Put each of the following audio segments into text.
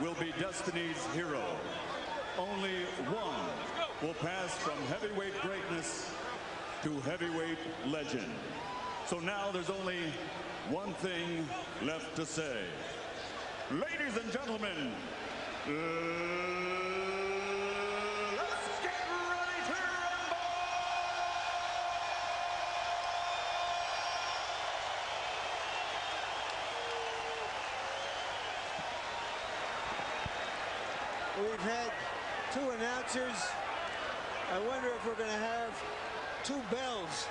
will be Destiny's hero. Only one will pass from heavyweight greatness to heavyweight legend. So now there's only one thing left to say. Ladies and gentlemen, let's get ready to rumble! We've had two announcers. I wonder if we're going to have two bells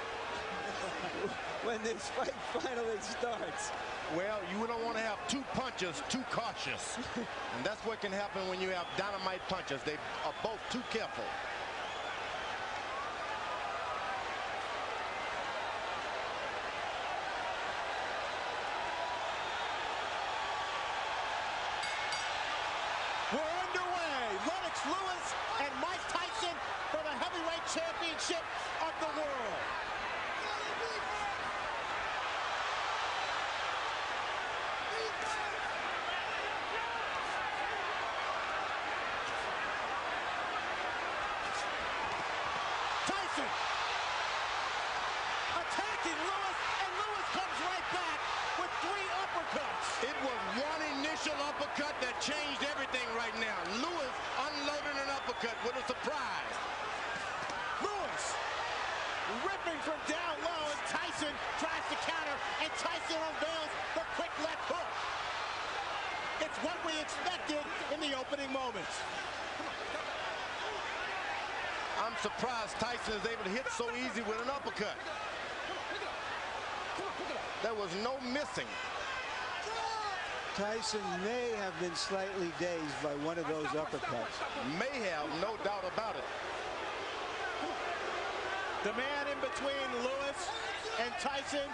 when this fight finally starts. Well, you don't want to have two punchers too cautious. And that's what can happen when you have dynamite punchers. They are both too careful. We're underway. Lennox Lewis and Mike Tyson for the heavyweight championship of the world. Tyson attacking Lewis, and Lewis comes right back with 3 uppercuts. It was one initial uppercut that changed everything right now. Lewis unloaded an uppercut with a surprise. Lewis ripping from down low, and Tyson tries to counter, and Tyson unveils the quick left hook. It's what we expected in the opening moments. I'm surprised Tyson is able to hit so easy with an uppercut. There was no missing. Tyson may have been slightly dazed by one of those uppercuts. May have, no doubt about it. The man in between Lewis and Tyson,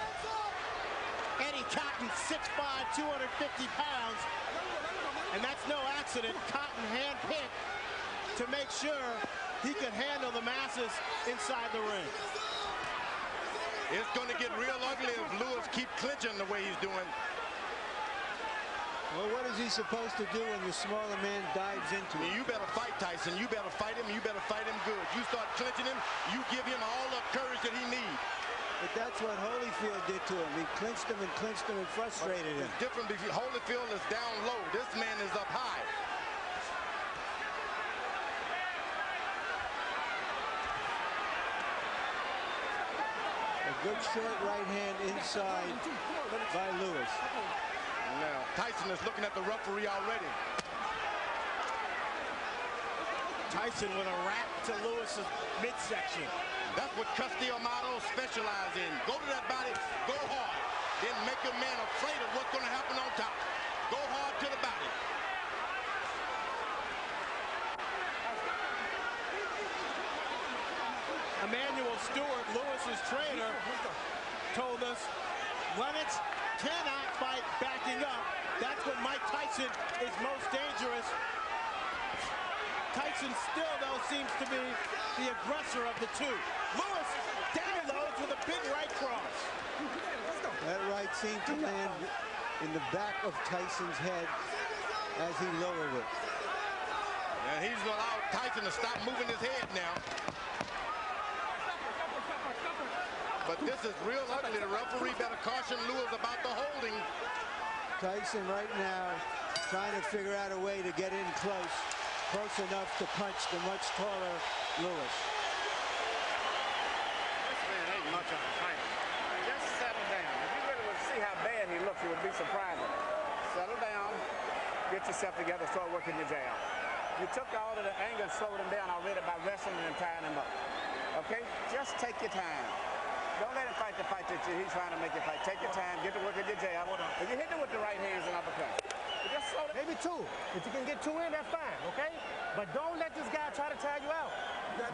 Eddie Cotton, 6'5", 250 pounds. And that's no accident. Cotton handpicked to make sure he could handle the masses inside the ring. It's going to get real ugly if Lewis keeps clinching the way he's doing. Well, what is he supposed to do when the smaller man dives into him? You better fight Tyson. You better fight him. You better fight him good. You start clinching him, you give him all the courage that he needs. But that's what Holyfield did to him. He clinched him and frustrated him. It's different because Holyfield is down low. This man is up high. A good short right hand inside by Lewis. Now, Tyson is looking at the referee already. Tyson with a wrap to Lewis's midsection. That's what Castillo specialize in. Go to that body, go hard. Then make your man afraid of what's going to happen on top. Go hard to the body. Emmanuel Stewart, Lewis's trainer, told us Lennox cannot fight backing up. That's when Mike Tyson is most dangerous. Tyson still, though, seems to be the aggressor of the two. Lewis downloads with a big right cross. That right seemed to land in the back of Tyson's head as he lowered it. And he's allowed Tyson to stop moving his head now. But this is real ugly. The referee better caution Lewis about the holding. Tyson right now trying to figure out a way to get in close enough to punch the much taller Lewis. This man ain't much of a fighter. Just settle down. If you really would see how bad he looks, it would be surprising. Settle down, get yourself together, start working your jab. You took all of the anger and slowed him down already by wrestling and tying him up. Okay? Just take your time. Don't let him fight the fight that he's trying to make you fight. Take your time, get to work with your jab. If you hit him with the right hands and uppercut, just slow down. Maybe 2. If you can get 2 in, that's fine, okay? But don't let this guy try to tire you out.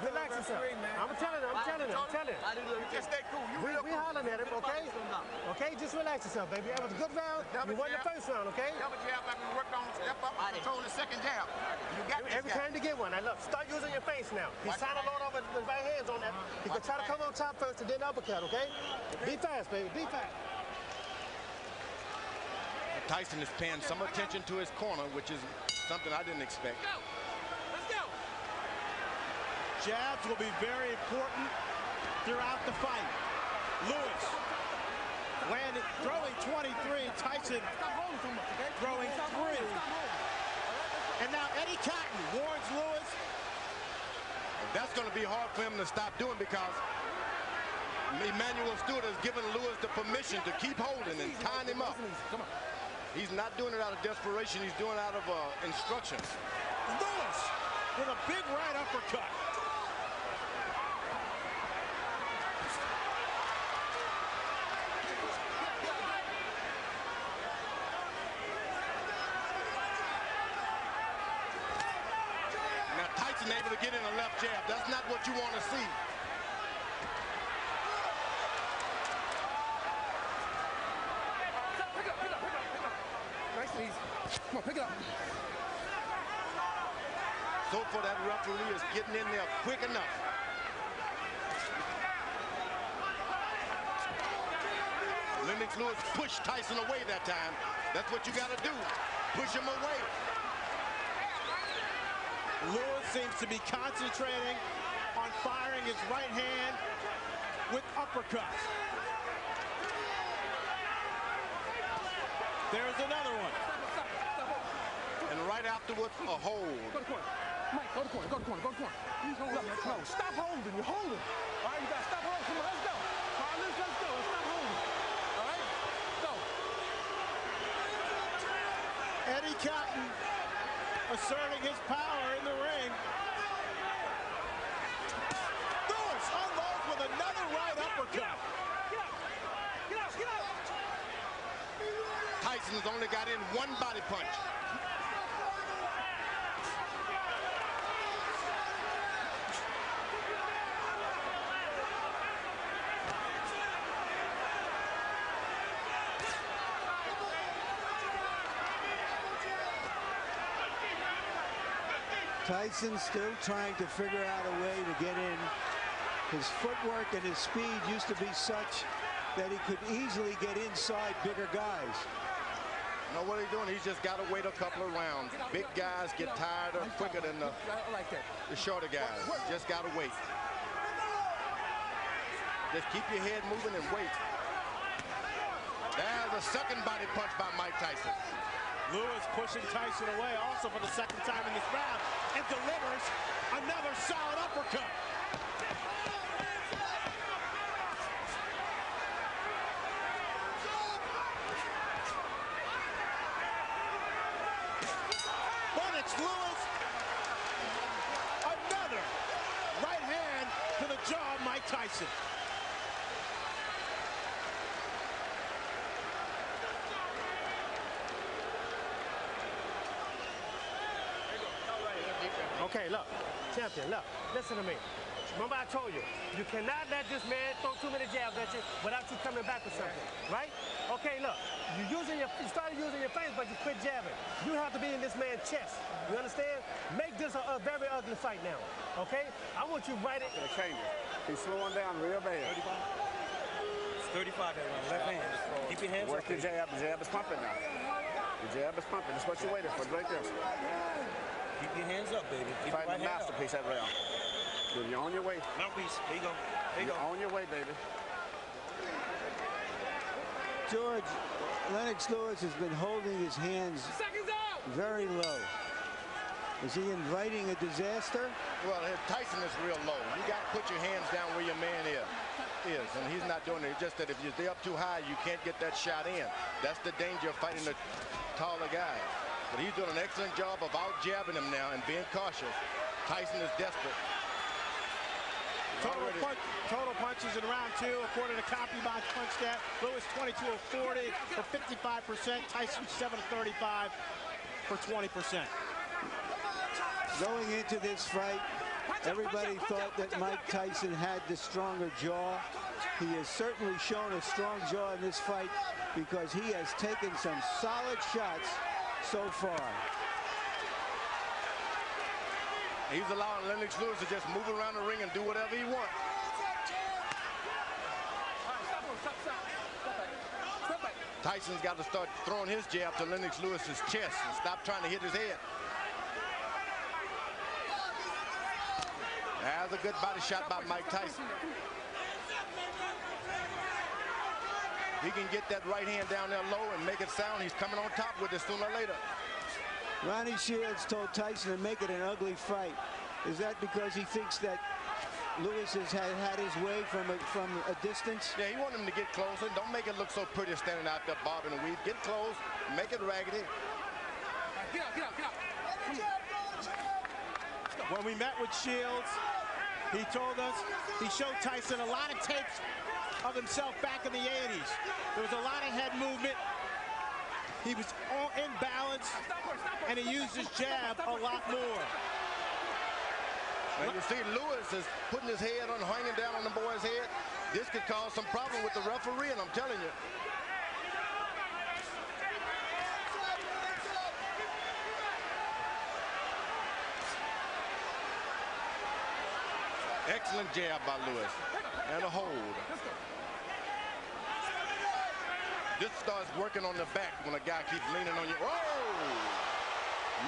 Relax yourself. I'm telling him. Just stay cool. We hollering at him, okay? Okay, just relax yourself, baby. That was a good round. You won the first round, okay? Double jab like we worked on, step up, control the second jab. You got this Every time to get one. Now look, start using your face now. He's trying to load over his right hands on that. He can try to come on top first and then uppercut, okay? Be fast, baby. Be fast. Tyson is paying some attention to his corner, which is something I didn't expect. Let's go. Jabs will be very important throughout the fight. Lewis throwing 23, Tyson throwing 3. And now Eddie Cotton warns Lewis. That's going to be hard for him to stop doing because Emmanuel Stewart has given Lewis the permission to keep holding and tying him up. He's not doing it out of desperation. He's doing it out of instructions. Lewis with a big right uppercut. Now Tyson able to get in a left jab. That's not what you want to see. Come on, pick it up. So far, that referee is getting in there quick enough. Lennox Lewis pushed Tyson away that time. That's what you got to do. Push him away. Lewis seems to be concentrating on firing his right hand with uppercuts. There's another one. And right afterwards, a hold. Go to the corner. Mike, go to the corner, go to the corner, go to the corner. He's holding. No, stop holding. You're holding. All right, you got to stop holding. Come on, let's go. All right, let's go. Let's stop holding. All right, go. Eddie Cotton asserting his power in the ring. Lewis unloads with another right uppercut. Get out, get out. Tyson's only got in one body punch. Tyson still trying to figure out a way to get in. His footwork and his speed used to be such that he could easily get inside bigger guys. You know what he's doing? He's just got to wait a couple of rounds. Big guys get tired quicker than the shorter guys. Just got to wait. Just keep your head moving and wait. There's a second body punch by Mike Tyson. Lewis pushing Tyson away also for the second time in this round and delivers another solid uppercut. But it's Lewis. Another right hand to the jaw of Mike Tyson. Okay, look, champion, look, listen to me. Remember I told you, you cannot let this man throw too many jabs at you without you coming back with something, right? Okay, look, you started using your feints, but you quit jabbing. You have to be in this man's chest. You understand? Make this a very ugly fight now, okay? I want you right in. Change it. He's slowing down real bad. 35? It's 35 that round. Left hand. Keep your hands Work up. your jab. The jab is pumping now. The jab is pumping. That's what you're waiting for, right there. Keep your hands up, baby. Keep Fighting your right the hand up. masterpiece that round. Good, you're on your way. Mouthpiece. There you go. There you You're go. on your way, baby. George, Lennox Lewis has been holding his hands very low. Is he inviting a disaster? Well, Tyson is real low. You got to put your hands down where your man is, and he's not doing it. It's just that if you're up too high, you can't get that shot in. That's the danger of fighting the taller guy. But he's doing an excellent job of out-jabbing him now and being cautious. Tyson is desperate. Total punches in round 2, according to CompuBox PunchStat. Lewis 22 of 40 for 55%. Tyson 7 of 35 for 20%. Going into this fight, everybody thought that Mike Tyson had the stronger jaw. He has certainly shown a strong jaw in this fight because he has taken some solid shots so far. He's allowing Lennox Lewis to just move around the ring and do whatever he wants. Tyson's got to start throwing his jab to Lennox Lewis's chest and stop trying to hit his head. That's a good body shot by Mike Tyson. He can get that right hand down there low and make it sound. He's coming on top with it sooner or later. Ronnie Shields told Tyson to make it an ugly fight. Is that because he thinks that Lewis has had his way from a distance? Yeah, he wants him to get closer. Don't make it look so pretty standing out there bobbing and weave. Get close, make it raggedy. Get out, get out, get out. When we met with Shields, he told us he showed Tyson a lot of tapes of himself back in the 80s. There was a lot of head movement. He was all in balance, and he used his jab a lot more. And you see Lewis is putting his head on, hanging down on the boy's head. This could cause some problem with the referee, and I'm telling you. Excellent jab by Lewis. And a hold. This starts working on the back when a guy keeps leaning on you. Oh!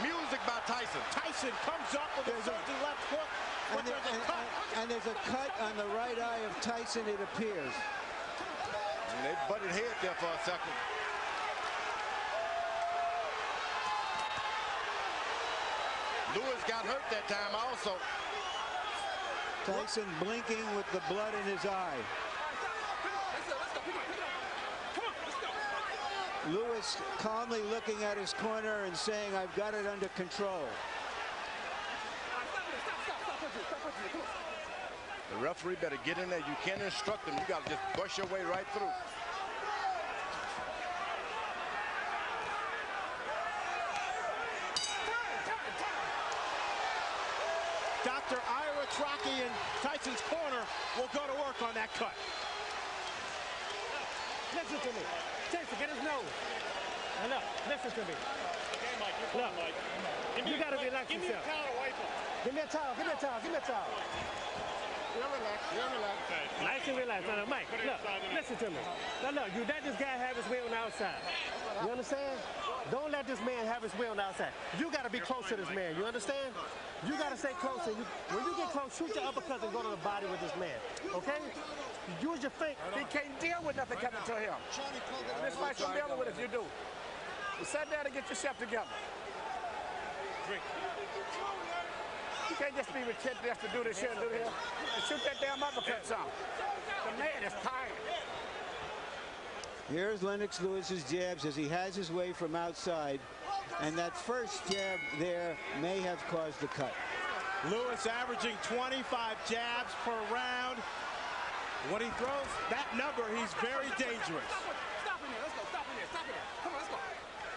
Music by Tyson. Tyson comes up with a surging left hook. And there's a cut on the right eye of Tyson, it appears. And they butted head there for a second. Lewis got hurt that time also. Tyson blinking with the blood in his eye. Lewis calmly looking at his corner and saying, I've got it under control. The referee better get in there. You can't instruct him. You got to just brush your way right through. Dr. Ira Trocchi in Tyson's corner will go to work on that cut. Listen to me. Tyson, get his nose. And look, listen to me. Okay, Mike, you're fine, Mike. You got to relax yourself. Give me a towel to wipe him. Give me a towel, give me a towel, give me a towel. You're relaxed, you're relaxed. Okay. Nice and relaxed. Now, Mike, look, listen to me. Now, look, you let this guy have his way on the outside. You understand? Don't let this man have his way on the outside. You got to be close to this man. You understand? You got to stay close. And when you get close, shoot your uppercuts and go to the body with this man. Okay? Use your feet. He can't deal with nothing coming to him. This fight's gonna be over with if you do. You sit down and get yourself together. You can't just be retentive just to do this here and do this. And shoot that damn uppercut some. The man is tired. Here's Lennox Lewis's jabs as he has his way from outside. And that first jab there may have caused the cut. Lewis averaging 25 jabs per round. When he throws that number, he's very dangerous. Stop in there, let's go, stop in there, stop in there. Come on, let's go.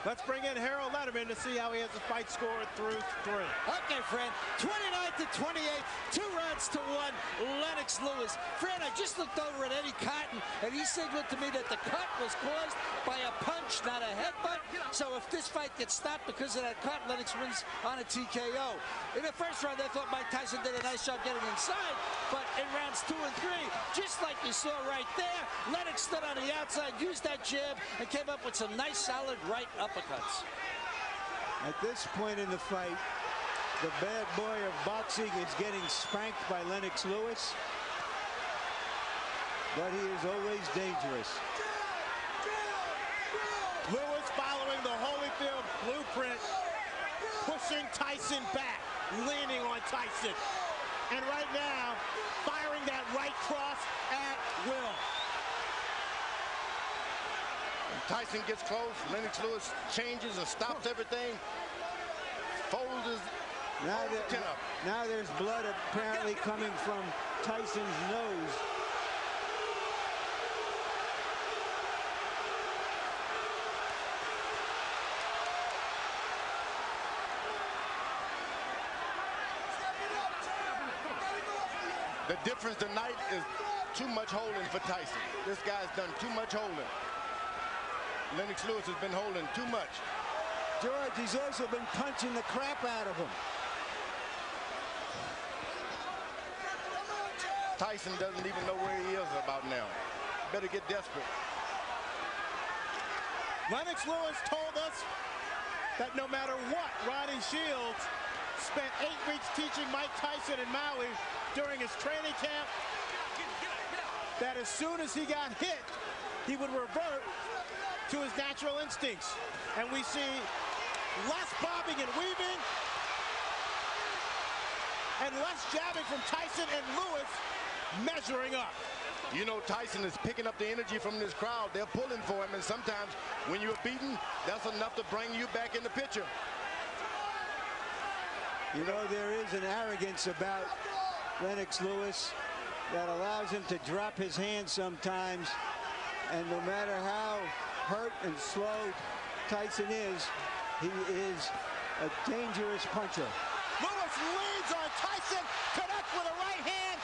Let's bring in Harold Letterman to see how he has the fight scored through 3. Okay, Fred, 29-28, 2 rounds to 1, Lennox Lewis. Fred, I just looked over at Eddie Cotton, and he signaled to me that the cut was caused by a punch, not a headbutt. So if this fight gets stopped because of that cut, Lennox wins on a TKO. In the first round, I thought Mike Tyson did a nice job getting inside, but in rounds 2 and 3, just like you saw right there, Lennox stood on the outside, used that jab, and came up with some nice, solid right uppercuts. At this point in the fight, the bad boy of boxing is getting spanked by Lennox Lewis, but he is always dangerous. Lewis following the Holyfield blueprint, pushing Tyson back, leaning on Tyson. And right now, firing that right cross at will. Tyson gets close. Lennox Lewis changes and stops everything. Folds his chin up. Now there's blood apparently coming from Tyson's nose. The difference tonight is too much holding for Tyson. This guy's done too much holding. Lennox Lewis has been holding too much. George, he's also been punching the crap out of him. Tyson doesn't even know where he is about now. Better get desperate. Lennox Lewis told us that no matter what, Ronnie Shields spent 8 weeks teaching Mike Tyson in Maui during his training camp, that as soon as he got hit, he would revert to his natural instincts. And we see less bobbing and weaving and less jabbing from Tyson, and Lewis measuring up. You know, Tyson is picking up the energy from this crowd. They're pulling for him, and sometimes when you're beaten, that's enough to bring you back in the picture. You know, there is an arrogance about Lennox Lewis that allows him to drop his hands sometimes, and no matter how hurt and slow Tyson is, he is a dangerous puncher. Lewis leads on Tyson, connects with a right hand.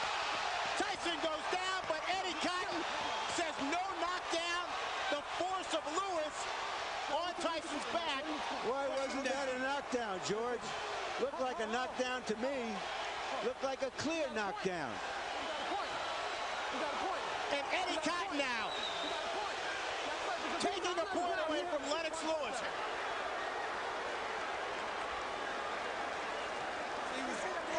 Tyson goes down, but Eddie Cotton says no knockdown. The force of Lewis on Tyson's back. Why wasn't that a knockdown, George? Looked like a knockdown to me. Looked like a clear knockdown. And Eddie Cotton now taking a point away from Lennox Lewis.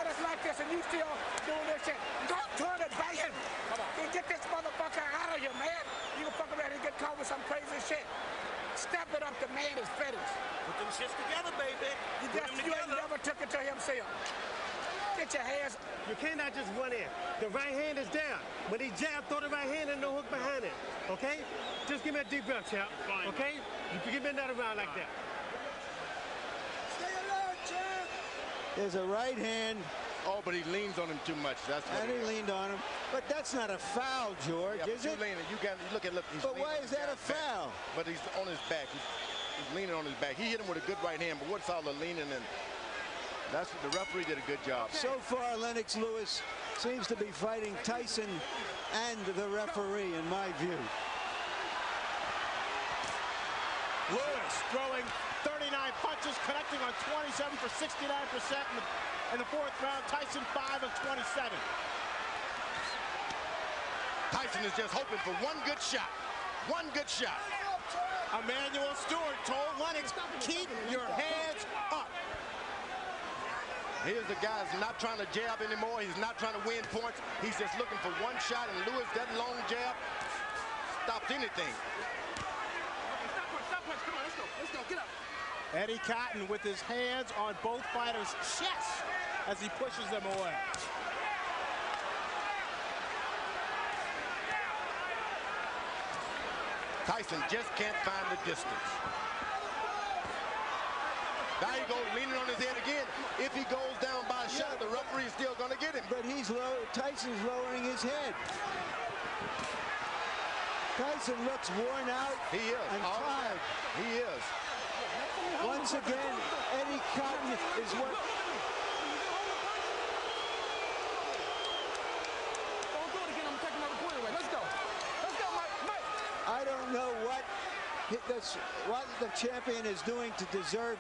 It's like this, and you still doing this shit. Don't turn it, bacon. Come on. You get this motherfucker out of here, man. You can fuck around and get caught with some crazy shit. Step it up, the man is finished. Put them shits together, baby. You ain't never took it to himself. Get your hands. You cannot just run in. The right hand is down. When he jab, throw the right hand and no hook behind it. Okay? Just give me a deep breath, champ. Okay? You give me another round like that. Stay alert, champ. There's a right hand. Oh, but he leans on him too much. That's what And he leaned on him. But that's not a foul, George, yeah, is it? Look. But why is that a foul? But he's on his back. He's leaning on his back. He hit him with a good right hand, but what's all the leaning and that's what the referee did a good job. So far, Lennox Lewis seems to be fighting Tyson and the referee, in my view. Lewis throwing 39 punches, connecting on 27 for 69% in the fourth round. Tyson 5 of 27. Tyson is just hoping for one good shot. One good shot. Emmanuel Stewart told Lennox, keep your hands up. Here's the guy who's not trying to jab anymore. He's not trying to win points. He's just looking for one shot, and Lewis, that long jab stops anything. Stop punch. Come on, let's go. Get up. Eddie Cotton with his hands on both fighters' chests as he pushes them away. Tyson just can't find the distance. Now he goes leaning on his head again. If he goes down by a shot, the referee is still going to get him. But Tyson's lowering his head. Tyson looks worn out. He is. And tired. He is. Once again, Eddie Cotton is what. Don't do it again. I'm taking another point away. Let's go. Let's go, Mike. I don't know what the champion is doing to deserve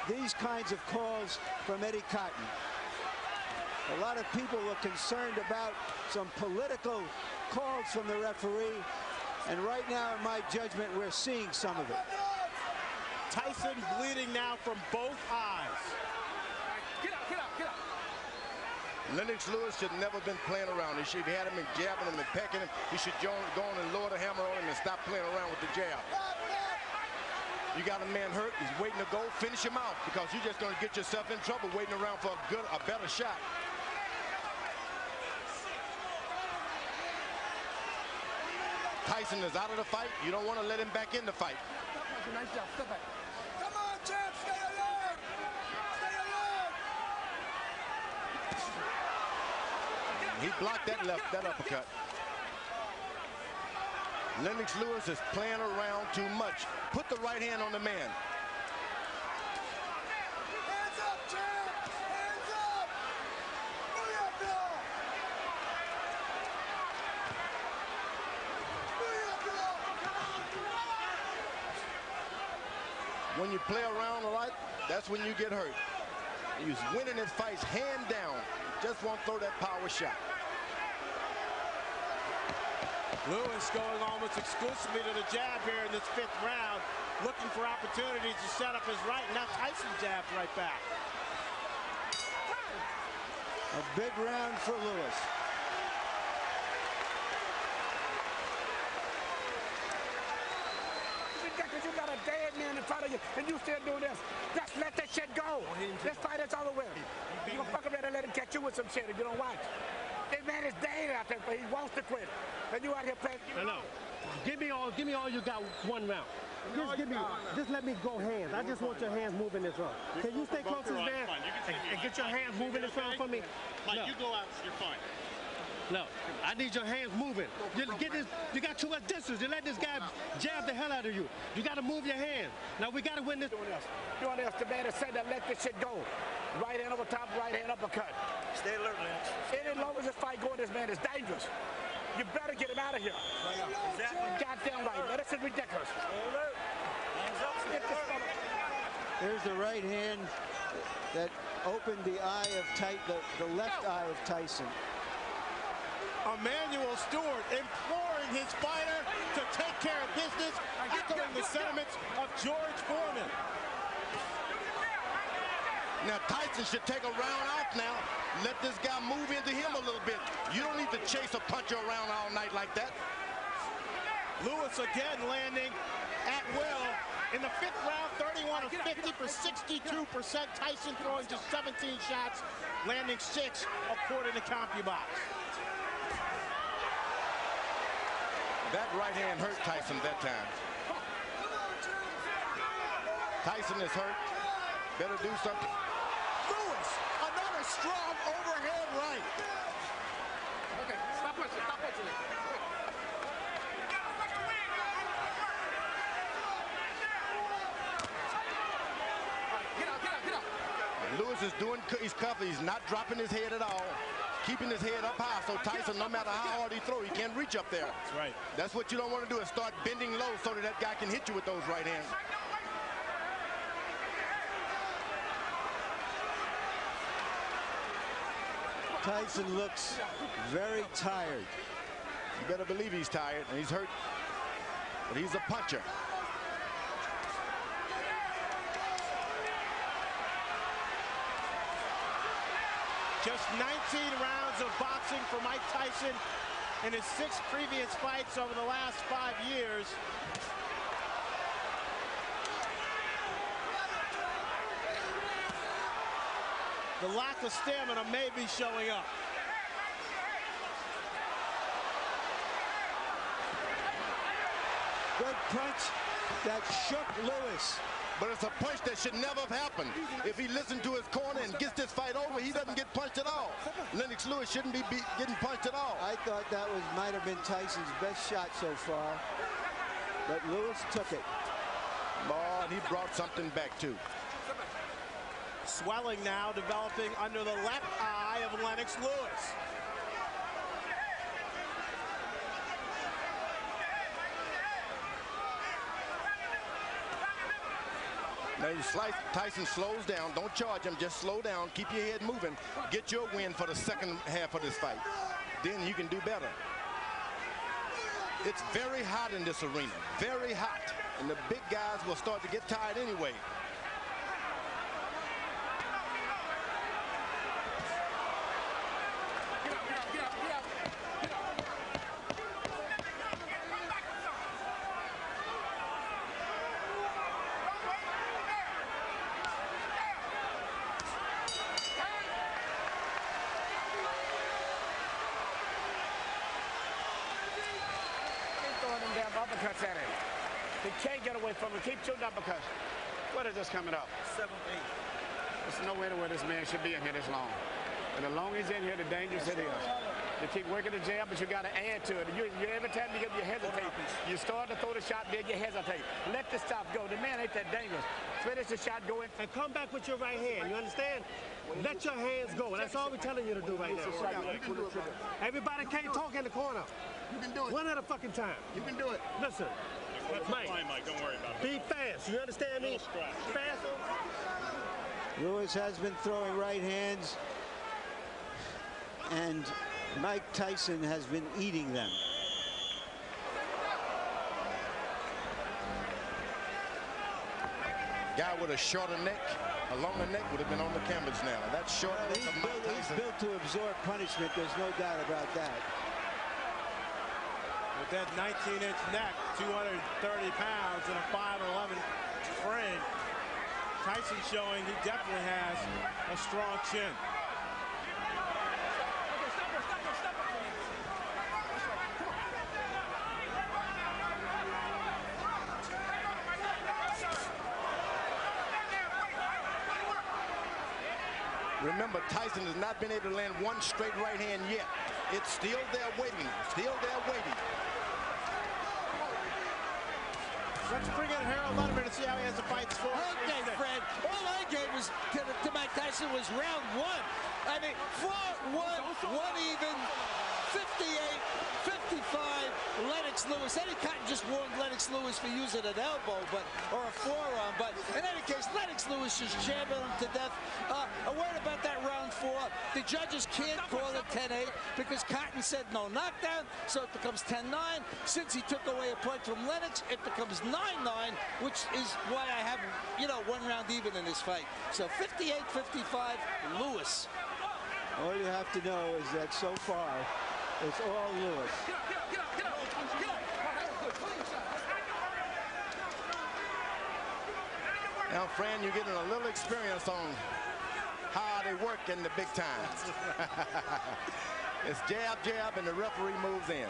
these kinds of calls from Eddie Cotton. A lot of people were concerned about some political calls from the referee, and right now, in my judgment, we're seeing some of it. Tyson bleeding now from both eyes. Get up. Lennox Lewis should never been playing around. He should have had him and jabbing him and pecking him. He should go on and lower the hammer on him and stop playing around with the jab. You got a man hurt, he's waiting to go, finish him out, because you're just going to get yourself in trouble waiting around for a better shot. Tyson is out of the fight. You don't want to let him back in the fight. Nice job. Step back. Come on, champ. Stay alert. Stay alert. He blocked that uppercut. Lennox Lewis is playing around too much. Put the right hand on the man. Hands up, champ. Hands up. Booyah, When you play around a lot, that's when you get hurt. He's winning his fights hand down. Just won't throw that power shot. Lewis going almost exclusively to the jab here in this 5th round, looking for opportunities to set up his right. Now Tyson jabs right back. A big round for Lewis. Because you got a dead man in front of you, and you still doing this. Just let that shit go. This fight is over with. You gonna fuck around and let him catch you with some shit if you don't watch. This man is dead out there, but he wants to quit. And you out here playing. No. Give me all you got 1 round. Just let me go hands. I just want your hands moving this round. Can you stay close to this man and get your hands moving this round for me? Mike, you go out, you're fine. No, I need your hands moving. You got too much distance. You let this guy jab the hell out of you. You got to move your hands. Now we got to win this. Doing this. The man has said that let this shit go. Right hand over top, right hand uppercut. Stay alert, Lennox. Any longer this fight going, this man is dangerous. You better get him out of here. Exactly. Goddamn right. Now, this is ridiculous. Hands up. There's the right hand that opened the eye of the left eye of Tyson. Emmanuel Stewart imploring his fighter to take care of business, echoing the sentiments of George Foreman. Now Tyson should take a round off now. Let this guy move into him a little bit. You don't need to chase a puncher around all night like that. Lewis again landing at will. In the 5th round, 31 of 50 for 62%. Tyson throwing just 17 shots, landing 6 according to CompuBox. That right hand hurt Tyson that time. Tyson is hurt. Better do something. Lewis, another strong overhand right. Okay, stop punching. Get out. Lewis is doing, he's cuffing. He's not dropping his head at all. Keeping his head up high, so Tyson, no matter how hard he throws, he can't reach up there. That's right. That's what you don't want to do, is start bending low so that guy can hit you with those right hands. Tyson looks very tired. You better believe he's tired, and he's hurt, but he's a puncher. Just 19 rounds of boxing for Mike Tyson in his 6 previous fights over the last 5 years. The lack of stamina may be showing up. Good punch that shook Lewis. But it's a punch that should never have happened. If he listened to his corner and gets this fight over, he doesn't get punched at all. Lennox Lewis shouldn't be getting punched at all. I thought that might have been Tyson's best shot so far, but Lewis took it. Oh, and he brought something back too. Swelling now developing under the left eye of Lennox Lewis. Now you slice, Tyson slows down. Don't charge him, just slow down. Keep your head moving. Get your win for the second half of this fight. Then you can do better. It's very hot in this arena, very hot. And the big guys will start to get tired anyway. Uppercuts at him. He can't get away from him. Keep shooting uppercuts. What is this coming up? 7-8. There's no way to where this man should be in here this long. And the longer he's in here, the dangerous it is. You keep working the jab, but you got to add to it. Every time you hesitate, you start to throw the shot, then you hesitate. Let the stop go. The man ain't that dangerous. Finish the shot, go in. And come back with your right hand. You understand? Let your hands go. That's all we're telling you to do right now. Everybody can't talk in the corner. You can do it. One at a fucking time. You can do it. Listen, Mike, Don't worry about it. be fast. You understand me? Fast. Lewis has been throwing right hands, and Mike Tyson has been eating them. Guy with a shorter neck, a longer neck would have been on the canvas now. That's short neck of Mike Tyson. He's built to absorb punishment. There's no doubt about that. With that 19-inch neck, 230 pounds, and a 5'11" frame, Tyson showing he definitely has a strong chin. Remember, Tyson has not been able to land one straight right hand yet. It's still there waiting, still there waiting. Let's bring in Harold Letterman to see how he has the fight score. Okay, Fred. All I gave was to Mike Tyson was round one. I mean, 4-1, one even, 58, 55, Lennox Lewis. Eddie Cotton just warned Lennox Lewis for using an elbow, or a forearm. But in any case, Lennox Lewis just jammed him to death. A word about that round 4. The judges can't call it 10-8 because Cotton said no knockdown, so it becomes 10-9. Since he took away a point from Lennox, it becomes 9-9, which is why I have, one round even in this fight. So 58-55, Lewis. All you have to know is that so far, it's all Lewis. Now, Fran, you're getting a little experience on how they work in the big times. It's jab, jab, and the referee moves in.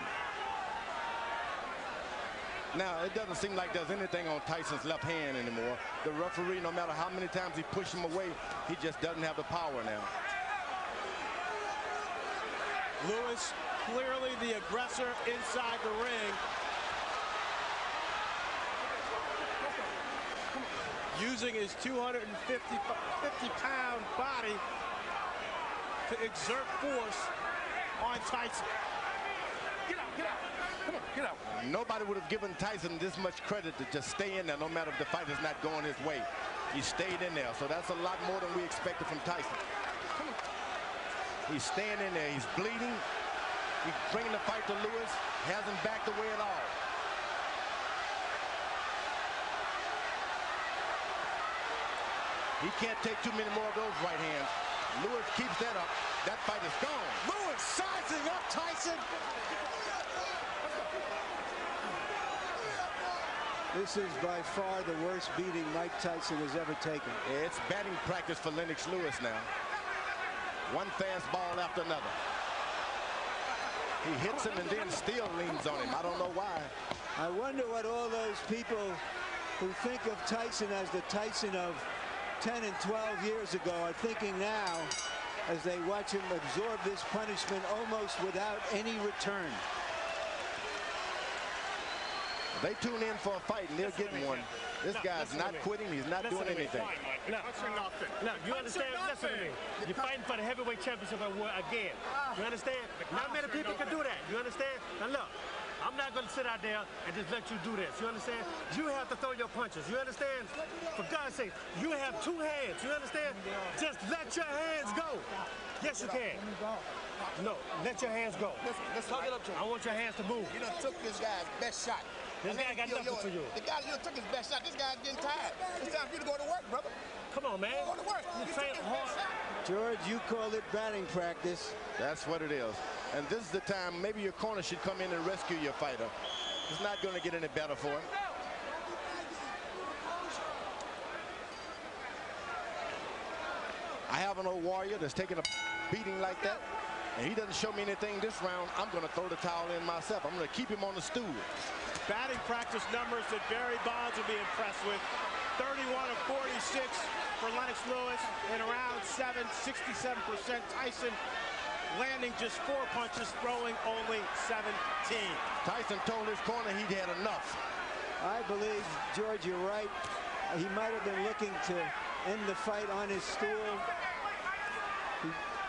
Now, it doesn't seem like there's anything on Tyson's left hand anymore. The referee, no matter how many times he pushes him away, he just doesn't have the power now. Lewis, clearly the aggressor inside the ring. Using his 250-pound body to exert force on Tyson. Get out, get out. Come on, get out. Nobody would have given Tyson this much credit to just stay in there, no matter if the fight is not going his way. He stayed in there, so that's a lot more than we expected from Tyson. He's staying in there. He's bleeding. He's bringing the fight to Lewis. Hasn't backed away at all. He can't take too many more of those right hands. Lewis keeps that up. That fight is gone. Lewis sizing up Tyson. This is by far the worst beating Mike Tyson has ever taken. It's batting practice for Lennox Lewis now. One fastball after another. He hits him and then still leans on him. I don't know why. I wonder what all those people who think of Tyson as the Tyson of 10 and 12 years ago are thinking now as they watch him absorb this punishment almost without any return. They tune in for a fight and they're getting one. This guy's not quitting. He's not doing anything. Look, you understand? Listen to me. You're fighting for the heavyweight championship again. You understand? Not many people can do that. You understand? Now look, I'm not going to sit out there and just let you do this. You understand? You have to throw your punches. You understand? For God's sake, you have 2 hands. You understand? Just let your hands go. Yes, you can. No, let your hands go. Let's talk it up to him. I want your hands to move. You done took this guy's best shot. This guy got nothing for you. The guy you took his best shot. This guy's getting tired. It's time for you to go to work, brother. Come on, man. Go to work. You took train his hard. best shot. George, you called it batting practice. That's what it is. And this is the time maybe your corner should come in and rescue your fighter. It's not going to get any better for him. I have an old warrior that's taking a beating like that, and he doesn't show me anything this round. I'm going to throw the towel in myself. I'm going to keep him on the stool. Batting practice numbers that Barry Bonds will be impressed with. 31 of 46 for Lennox Lewis in round 7, 67%. Tyson landing just 4 punches, throwing only 17. Tyson told his corner he'd had enough. I believe, George, you're right. He might have been looking to end the fight on his stool.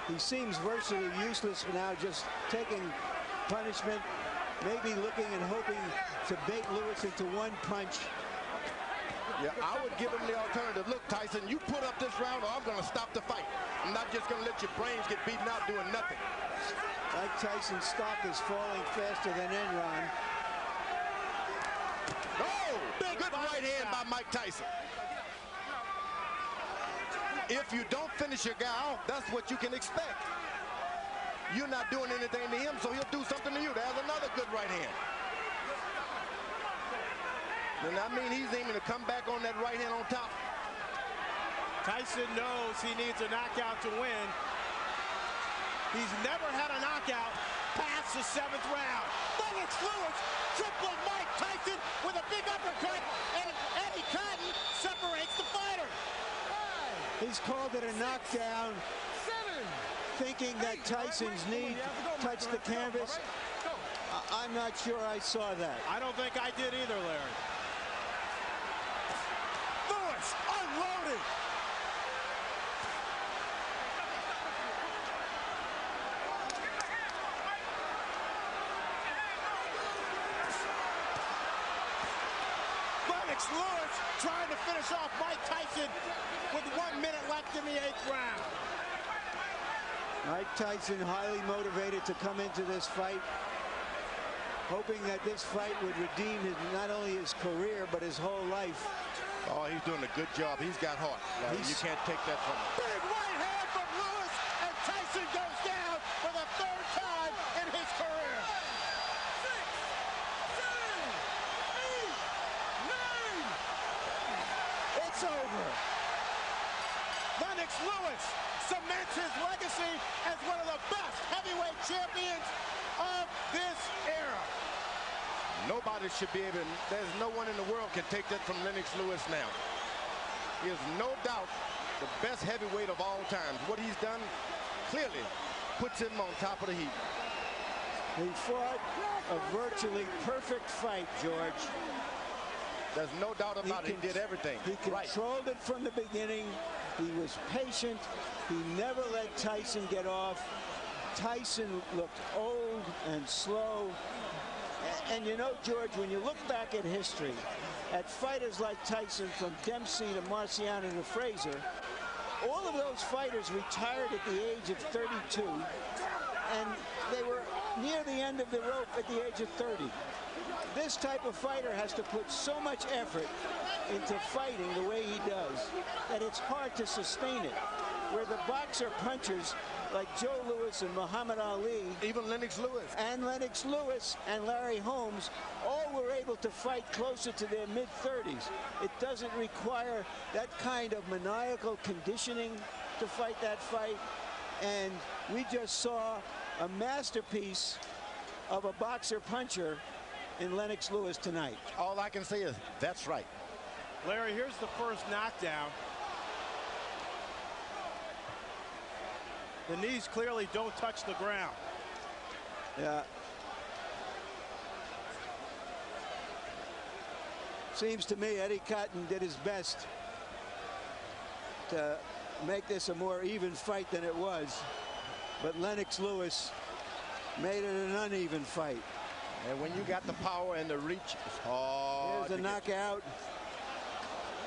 He seems virtually useless now, just taking punishment, maybe looking and hoping to bait Lewis into one punch. Yeah, I would give him the alternative. Look, Tyson, you put up this round or I'm going to stop the fight. I'm not just going to let your brains get beaten out doing nothing. Mike Tyson's stock is falling faster than Enron. Oh, good right hand by Mike Tyson. if you don't finish your guy off, that's what you can expect. You're not doing anything to him, so he'll do something to you. There's another good right hand. And I mean, he's aiming to come back on that right hand on top. Tyson knows he needs a knockout to win. He's never had a knockout past the 7th round. Lennox Lewis tripling Mike Tyson with a big uppercut, and Eddie Cotton separates the fighter. He's called it a knockdown, thinking that Tyson's knee touched the canvas. I'm not sure I saw that. I don't think I did either, Larry. Lewis unloaded. Lennox Lewis trying to finish off Mike Tyson with 1 minute left in the 8th round. Mike Tyson highly motivated to come into this fight, hoping that this fight would redeem not only his career, but his whole life. Oh, he's doing a good job. He's got heart. You can't take that from him. Big right hand from Lewis, and Tyson goes down for the 3rd time in his career. 6, 7, 8, 9. It's over. Lennox Lewis cements his legacy as one of the best heavyweight champions of this era. Nobody should be able to, there's no one in the world can take that from Lennox Lewis now. He is no doubt the best heavyweight of all time. What he's done clearly puts him on top of the heap. He fought a virtually perfect fight, George. There's no doubt about it. He did everything. He controlled it from the beginning. He was patient. He never let Tyson get off. Tyson looked old and slow. And you know, George, when you look back at history, at fighters like Tyson, from Dempsey to Marciano to Frazier, all of those fighters retired at the age of 32, and they were near the end of the rope at the age of 30. This type of fighter has to put so much effort into fighting the way he does that it's hard to sustain it. Where the boxer punchers like Joe Louis and Muhammad Ali, even Lennox Lewis, and Larry Holmes, all were able to fight closer to their mid-30s. It doesn't require that kind of maniacal conditioning to fight that fight. And we just saw a masterpiece of a boxer puncher in Lennox Lewis tonight. All I can say is that's right. Larry, here's the first knockdown. The knees clearly don't touch the ground. Yeah. Seems to me Eddie Cotton did his best to make this a more even fight than it was. But Lennox Lewis made it an uneven fight. And when you got the power and the reach, it's hard. Here's a knockout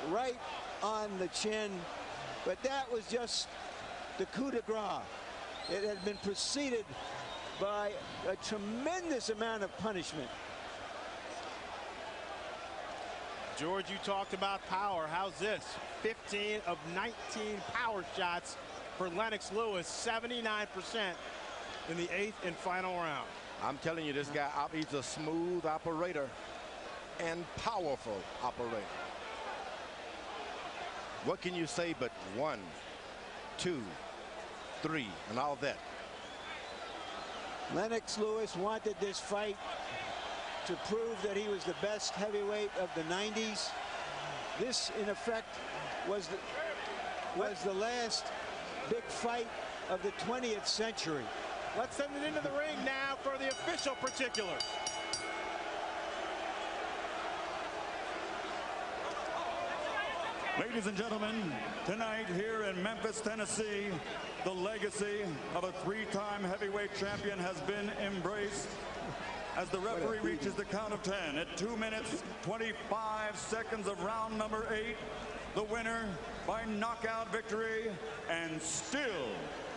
right on the chin. But that was just the coup de grace. It had been preceded by a tremendous amount of punishment. George, you talked about power. How's this? 15 of 19 power shots for Lennox Lewis, 79% in the 8th and final round. I'm telling you, this guy, he's a smooth operator and powerful operator. What can you say but 1, 2, 3, and all that? Lennox Lewis wanted this fight to prove that he was the best heavyweight of the 90s. This, in effect, was the last big fight of the 20th century. Let's send it into the ring now for the official particulars. Ladies and gentlemen, tonight here in Memphis, Tennessee, the legacy of a 3-time heavyweight champion has been embraced as the referee reaches the count of 10 at 2 minutes, 25 seconds of round number 8. The winner by knockout victory, and still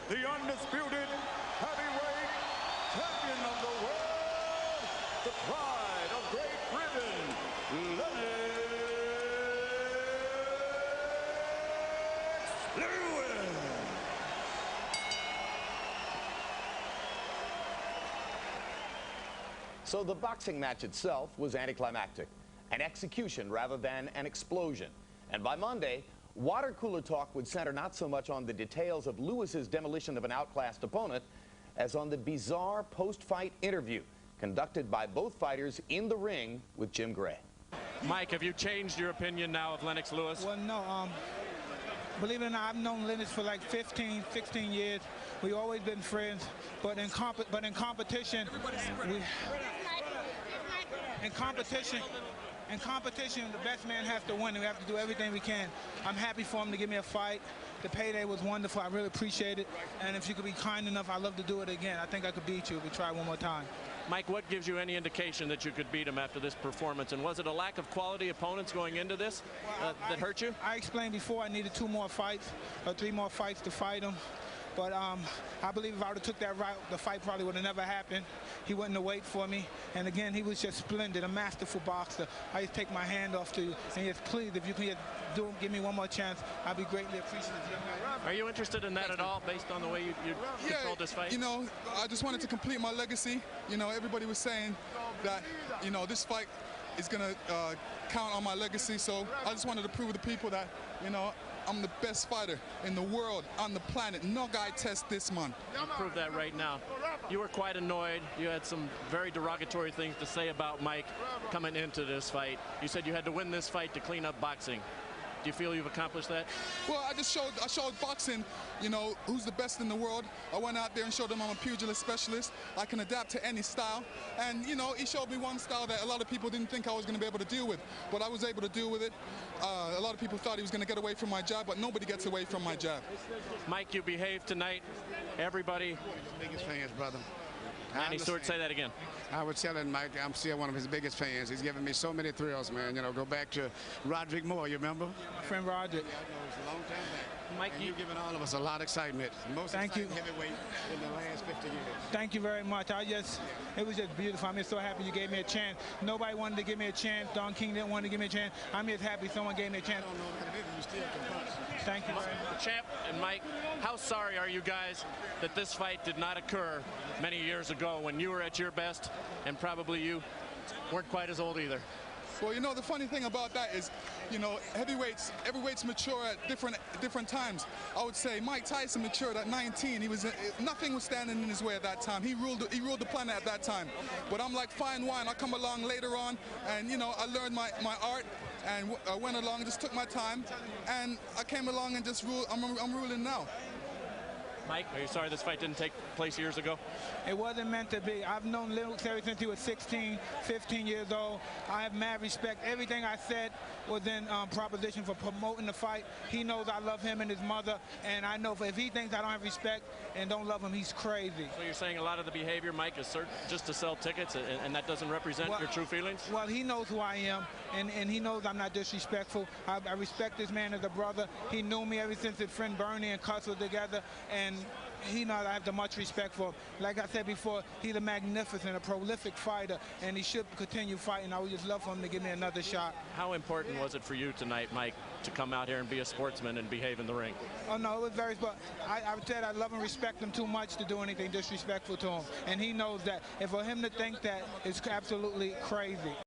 the undisputed heavyweight champion of the world, the pride of Great Britain, Lennox Lewis. So the boxing match itself was anticlimactic, an execution rather than an explosion. And by Monday, water cooler talk would center not so much on the details of Lewis's demolition of an outclassed opponent as on the bizarre post-fight interview conducted by both fighters in the ring with Jim Gray. Mike, have you changed your opinion now of Lennox Lewis? Well, no. Believe it or not, I've known Lennox for like 15, 16 years. We've always been friends, but in competition, the best man has to win. We have to do everything we can. I'm happy for him to give me a fight. The payday was wonderful. I really appreciate it. And if you could be kind enough, I'd love to do it again. I think I could beat you if we try one more time. Mike, what gives you any indication that you could beat him after this performance? And was it a lack of quality opponents going into this that hurt you? I explained before I needed 2 more fights or 3 more fights to fight him. But I believe if I would have took that route, the fight probably would have never happened. He wouldn't have waited for me. And again, he was just splendid, a masterful boxer. I just take my hand off to you. And yes, please, if you can give me one more chance, I'd be greatly appreciative. Are you interested in that at all, based on the way you controlled this fight? You know, I just wanted to complete my legacy. You know, everybody was saying that, you know, this fight is going to count on my legacy. So I just wanted to prove to the people that, you know, I'm the best fighter in the world, on the planet. No guy tests this, man. You prove that right now. You were quite annoyed. You had some very derogatory things to say about Mike coming into this fight. You said you had to win this fight to clean up boxing. Do you feel you've accomplished that? Well, I showed boxing, you know, who's the best in the world. I went out there and showed them I'm a pugilist specialist. I can adapt to any style. And, you know, he showed me one style that a lot of people didn't think I was going to be able to deal with. But I was able to deal with it. A lot of people thought he was going to get away from my jab, but nobody gets away from my jab. Mike, you behaved tonight. Everybody. Biggest fans, brother. Manny Stewart, say that again. I was telling Mike, I'm still one of his biggest fans. He's given me so many thrills, man. You know, go back to Roderick Moore, you remember? My friend Roderick. Yeah, I know, it's a long time back. Mike, you've given all of us a lot of excitement. Most exciting heavyweight in the last 50 years. Thank you very much. It was just beautiful. I'm just so happy you gave me a chance. Nobody wanted to give me a chance. Don King didn't want to give me a chance. I'm just happy someone gave me a chance. I don't know what it is. You still can punch. Thank you very much. Champ and Mike, how sorry are you guys that this fight did not occur many years ago when you were at your best and probably you weren't quite as old either? Well, you know, the funny thing about that is, you know, heavyweights mature at different times. I would say Mike Tyson matured at 19. Nothing was standing in his way at that time. He ruled the planet at that time. But I'm like fine wine. I come along later on, and, you know, I learned my art, and I went along, just took my time, and I came along and just ruled. I'm ruling now. Mike, are you sorry this fight didn't take place years ago? It wasn't meant to be. I've known Lennox ever since he was 16, 15 years old. I have mad respect. Everything I said was in proposition for promoting the fight. He knows I love him and his mother, and I know if he thinks I don't have respect and don't love him, he's crazy. So you're saying a lot of the behavior, Mike, is just to sell tickets, and that doesn't represent your true feelings? Well, he knows who I am, and he knows I'm not disrespectful. I respect this man as a brother. He knew me ever since his friend Bernie and Cuss were together, and he knows I have the much respect for him. Like I said before, he's a magnificent, a prolific fighter, and he should continue fighting. I would just love for him to give me another shot. How important was it for you tonight, Mike, to come out here and be a sportsman and behave in the ring? Oh, no, it was very, but I said I love and respect him too much to do anything disrespectful to him. And he knows that. And for him to think that is absolutely crazy.